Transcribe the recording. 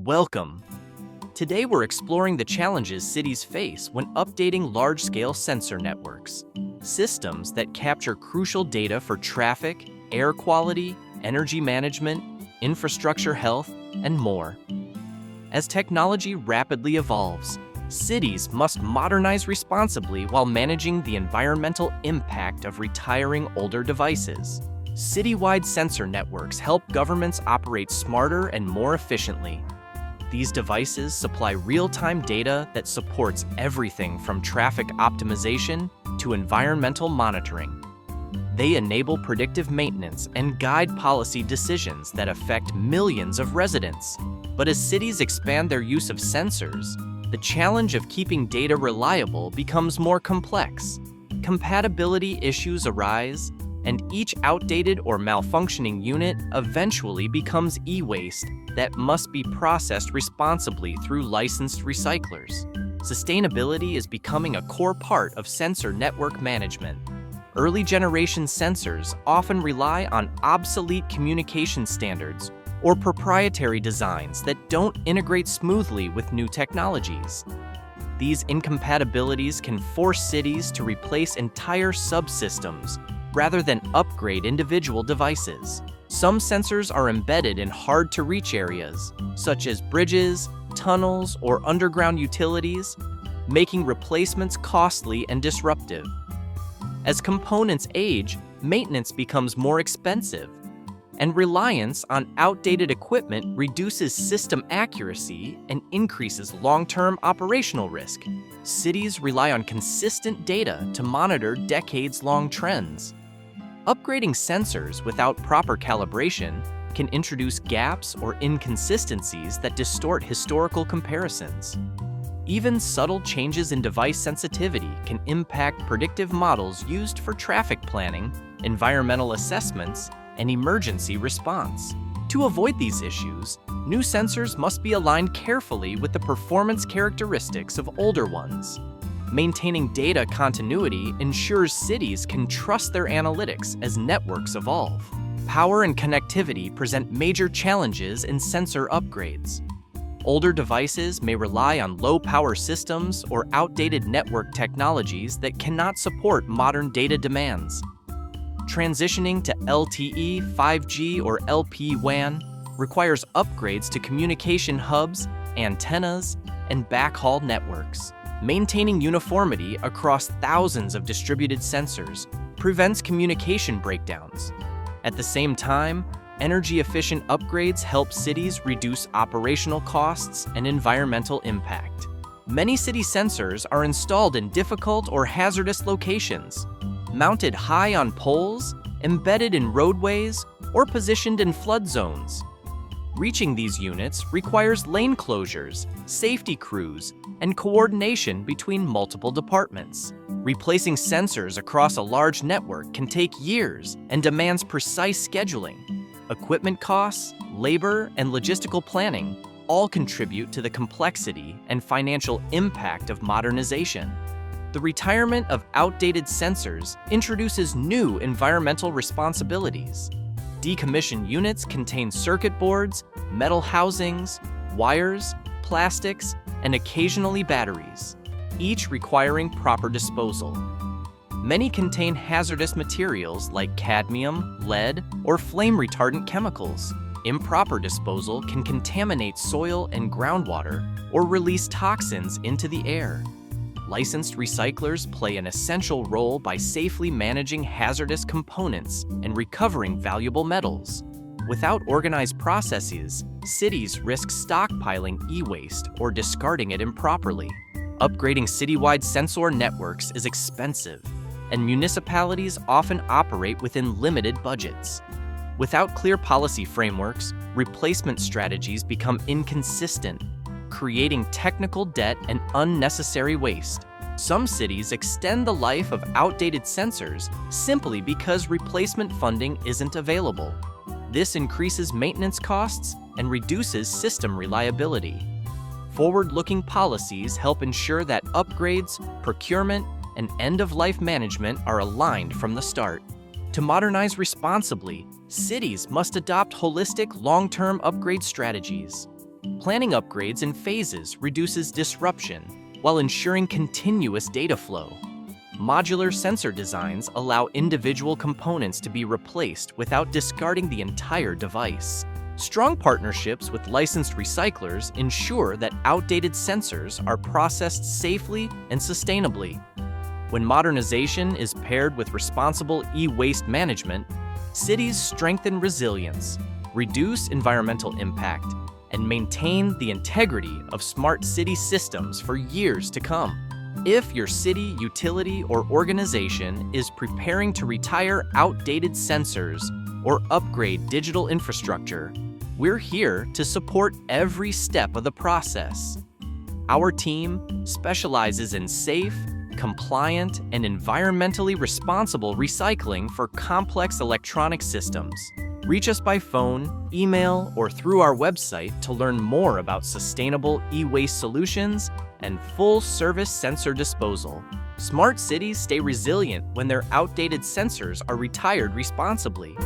Welcome. Today we're exploring the challenges cities face when updating large-scale sensor networks, systems that capture crucial data for traffic, air quality, energy management, infrastructure health, and more. As technology rapidly evolves, cities must modernize responsibly while managing the environmental impact of retiring older devices. Citywide sensor networks help governments operate smarter and more efficiently. These devices supply real-time data that supports everything from traffic optimization to environmental monitoring. They enable predictive maintenance and guide policy decisions that affect millions of residents. But as cities expand their use of sensors, the challenge of keeping data reliable becomes more complex. Compatibility issues arise, and each outdated or malfunctioning unit eventually becomes e-waste that must be processed responsibly through licensed recyclers. Sustainability is becoming a core part of sensor network management. Early generation sensors often rely on obsolete communication standards or proprietary designs that don't integrate smoothly with new technologies. These incompatibilities can force cities to replace entire subsystems rather than upgrade individual devices. Some sensors are embedded in hard-to-reach areas, such as bridges, tunnels, or underground utilities, making replacements costly and disruptive. As components age, maintenance becomes more expensive, and reliance on outdated equipment reduces system accuracy and increases long-term operational risk. Cities rely on consistent data to monitor decades-long trends. Upgrading sensors without proper calibration can introduce gaps or inconsistencies that distort historical comparisons. Even subtle changes in device sensitivity can impact predictive models used for traffic planning, environmental assessments, and emergency response. To avoid these issues, new sensors must be aligned carefully with the performance characteristics of older ones. Maintaining data continuity ensures cities can trust their analytics as networks evolve. Power and connectivity present major challenges in sensor upgrades. Older devices may rely on low-power systems or outdated network technologies that cannot support modern data demands. Transitioning to LTE, 5G, or LPWAN requires upgrades to communication hubs, antennas, and backhaul networks. Maintaining uniformity across thousands of distributed sensors prevents communication breakdowns. At the same time, energy-efficient upgrades help cities reduce operational costs and environmental impact. Many city sensors are installed in difficult or hazardous locations, mounted high on poles, embedded in roadways, or positioned in flood zones. Reaching these units requires lane closures, safety crews, and coordination between multiple departments. Replacing sensors across a large network can take years and demands precise scheduling. Equipment costs, labor, and logistical planning all contribute to the complexity and financial impact of modernization. The retirement of outdated sensors introduces new environmental responsibilities. Decommissioned units contain circuit boards, metal housings, wires, plastics, and occasionally batteries, each requiring proper disposal. Many contain hazardous materials like cadmium, lead, or flame-retardant chemicals. Improper disposal can contaminate soil and groundwater or release toxins into the air. Licensed recyclers play an essential role by safely managing hazardous components and recovering valuable metals. Without organized processes, cities risk stockpiling e-waste or discarding it improperly. Upgrading citywide sensor networks is expensive, and municipalities often operate within limited budgets. Without clear policy frameworks, replacement strategies become inconsistent, creating technical debt and unnecessary waste. Some cities extend the life of outdated sensors simply because replacement funding isn't available. This increases maintenance costs and reduces system reliability. Forward-looking policies help ensure that upgrades, procurement, and end-of-life management are aligned from the start. To modernize responsibly, cities must adopt holistic, long-term upgrade strategies. Planning upgrades in phases reduces disruption while ensuring continuous data flow. Modular sensor designs allow individual components to be replaced without discarding the entire device. Strong partnerships with licensed recyclers ensure that outdated sensors are processed safely and sustainably. When modernization is paired with responsible e-waste management, cities strengthen resilience, reduce environmental impact, and maintain the integrity of smart city systems for years to come. If your city, utility, or organization is preparing to retire outdated sensors or upgrade digital infrastructure, we're here to support every step of the process. Our team specializes in safe, compliant, and environmentally responsible recycling for complex electronic systems. Reach us by phone, email, or through our website to learn more about sustainable e-waste solutions and full-service sensor disposal. Smart cities stay resilient when their outdated sensors are retired responsibly.